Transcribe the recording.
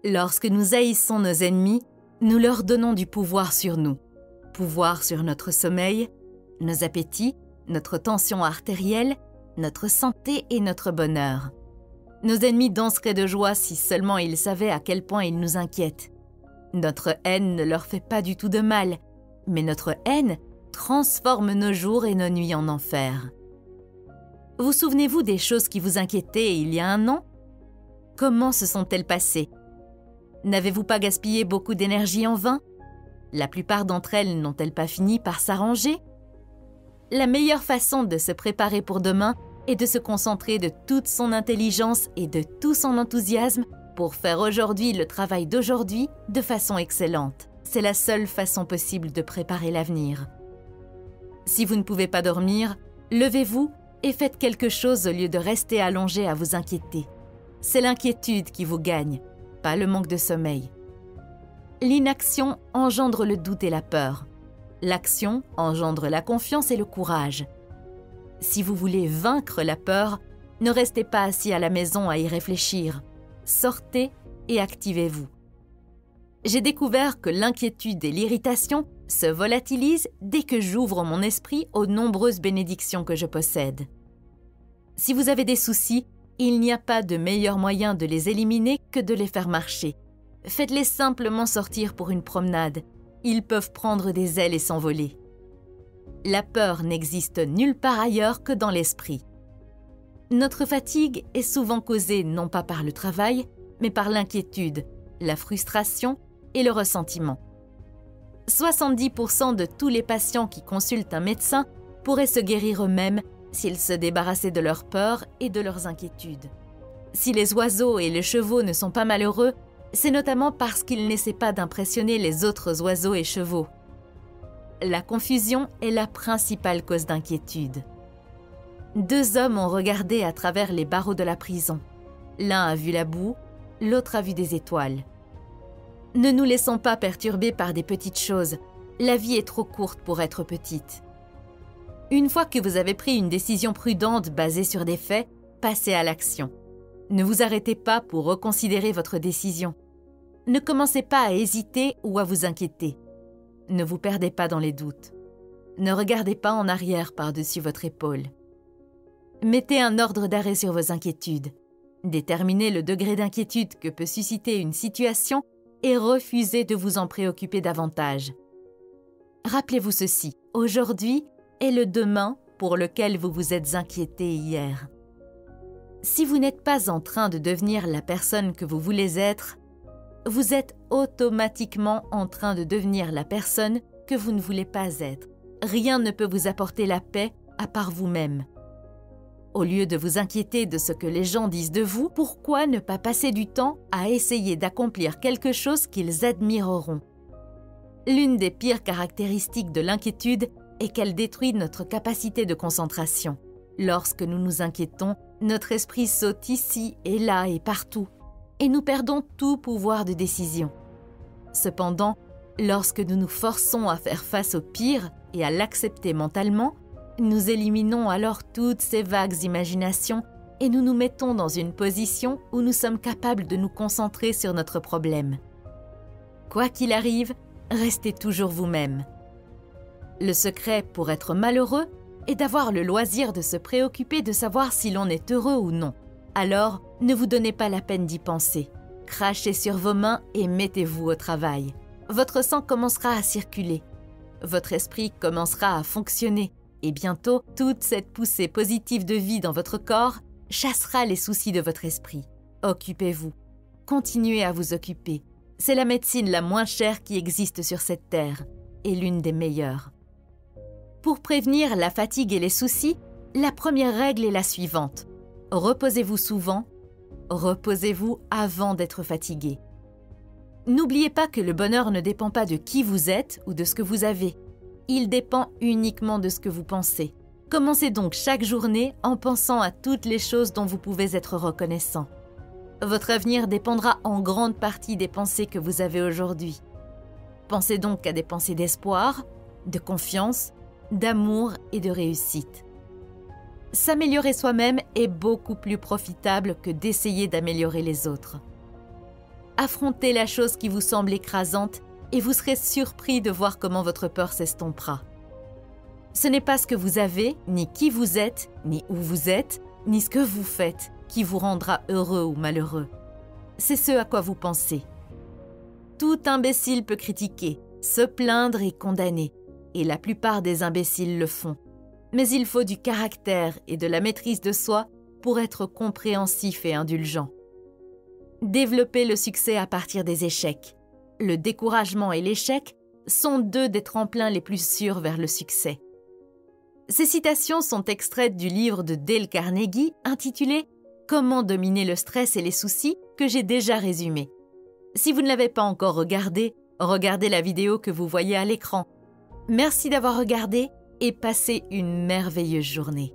Lorsque nous haïssons nos ennemis, nous leur donnons du pouvoir sur nous. Pouvoir sur notre sommeil, nos appétits, notre tension artérielle, notre santé et notre bonheur. Nos ennemis danseraient de joie si seulement ils savaient à quel point ils nous inquiètent. Notre haine ne leur fait pas du tout de mal, mais notre haine transforme nos jours et nos nuits en enfer. Vous souvenez-vous des choses qui vous inquiétaient il y a un an? Comment se sont-elles passées? N'avez-vous pas gaspillé beaucoup d'énergie en vain? La plupart d'entre elles n'ont-elles pas fini par s'arranger? La meilleure façon de se préparer pour demain est de se concentrer de toute son intelligence et de tout son enthousiasme pour faire aujourd'hui le travail d'aujourd'hui de façon excellente. C'est la seule façon possible de préparer l'avenir. Si vous ne pouvez pas dormir, levez-vous et faites quelque chose au lieu de rester allongé à vous inquiéter. C'est l'inquiétude qui vous gagne, pas le manque de sommeil. L'inaction engendre le doute et la peur. L'action engendre la confiance et le courage. Si vous voulez vaincre la peur, ne restez pas assis à la maison à y réfléchir. Sortez et activez-vous. J'ai découvert que l'inquiétude et l'irritation se volatilisent dès que j'ouvre mon esprit aux nombreuses bénédictions que je possède. Si vous avez des soucis, il n'y a pas de meilleur moyen de les éliminer que de les faire marcher. Faites-les simplement sortir pour une promenade. Ils peuvent prendre des ailes et s'envoler. La peur n'existe nulle part ailleurs que dans l'esprit. Notre fatigue est souvent causée non pas par le travail, mais par l'inquiétude, la frustration et le ressentiment. 70% de tous les patients qui consultent un médecin pourraient se guérir eux-mêmes s'ils se débarrassaient de leurs peurs et de leurs inquiétudes. Si les oiseaux et les chevaux ne sont pas malheureux, c'est notamment parce qu'ils n'essaient pas d'impressionner les autres oiseaux et chevaux. La confusion est la principale cause d'inquiétude. 2 hommes ont regardé à travers les barreaux de la prison. L'un a vu la boue, l'autre a vu des étoiles. Ne nous laissons pas perturber par des petites choses. La vie est trop courte pour être petite. Une fois que vous avez pris une décision prudente basée sur des faits, passez à l'action. Ne vous arrêtez pas pour reconsidérer votre décision. Ne commencez pas à hésiter ou à vous inquiéter. Ne vous perdez pas dans les doutes. Ne regardez pas en arrière par-dessus votre épaule. Mettez un ordre d'arrêt sur vos inquiétudes. Déterminez le degré d'inquiétude que peut susciter une situation et refusez de vous en préoccuper davantage. Rappelez-vous ceci, aujourd'hui est le demain pour lequel vous vous êtes inquiété hier. Si vous n'êtes pas en train de devenir la personne que vous voulez être, vous êtes automatiquement en train de devenir la personne que vous ne voulez pas être. Rien ne peut vous apporter la paix à part vous-même. Au lieu de vous inquiéter de ce que les gens disent de vous, pourquoi ne pas passer du temps à essayer d'accomplir quelque chose qu'ils admireront? L'une des pires caractéristiques de l'inquiétude est qu'elle détruit notre capacité de concentration. Lorsque nous nous inquiétons, notre esprit saute ici et là et partout, et nous perdons tout pouvoir de décision. Cependant, lorsque nous nous forçons à faire face au pire et à l'accepter mentalement, nous éliminons alors toutes ces vagues imaginations et nous nous mettons dans une position où nous sommes capables de nous concentrer sur notre problème. Quoi qu'il arrive, restez toujours vous-même. Le secret pour être malheureux est d'avoir le loisir de se préoccuper de savoir si l'on est heureux ou non. Alors, ne vous donnez pas la peine d'y penser. Crachez sur vos mains et mettez-vous au travail. Votre sang commencera à circuler. Votre esprit commencera à fonctionner. Et bientôt, toute cette poussée positive de vie dans votre corps chassera les soucis de votre esprit. Occupez-vous. Continuez à vous occuper. C'est la médecine la moins chère qui existe sur cette terre et l'une des meilleures. Pour prévenir la fatigue et les soucis, la première règle est la suivante. Reposez-vous souvent, reposez-vous avant d'être fatigué. N'oubliez pas que le bonheur ne dépend pas de qui vous êtes ou de ce que vous avez. Il dépend uniquement de ce que vous pensez. Commencez donc chaque journée en pensant à toutes les choses dont vous pouvez être reconnaissant. Votre avenir dépendra en grande partie des pensées que vous avez aujourd'hui. Pensez donc à des pensées d'espoir, de confiance, d'amour et de réussite. S'améliorer soi-même est beaucoup plus profitable que d'essayer d'améliorer les autres. Affrontez la chose qui vous semble écrasante et vous serez surpris de voir comment votre peur s'estompera. Ce n'est pas ce que vous avez, ni qui vous êtes, ni où vous êtes, ni ce que vous faites qui vous rendra heureux ou malheureux. C'est ce à quoi vous pensez. Tout imbécile peut critiquer, se plaindre et condamner, et la plupart des imbéciles le font. Mais il faut du caractère et de la maîtrise de soi pour être compréhensif et indulgent. Développez le succès à partir des échecs. Le découragement et l'échec sont deux des tremplins les plus sûrs vers le succès. Ces citations sont extraites du livre de Dale Carnegie intitulé « Comment dominer le stress et les soucis » que j'ai déjà résumé. Si vous ne l'avez pas encore regardé, regardez la vidéo que vous voyez à l'écran. Merci d'avoir regardé et passez une merveilleuse journée.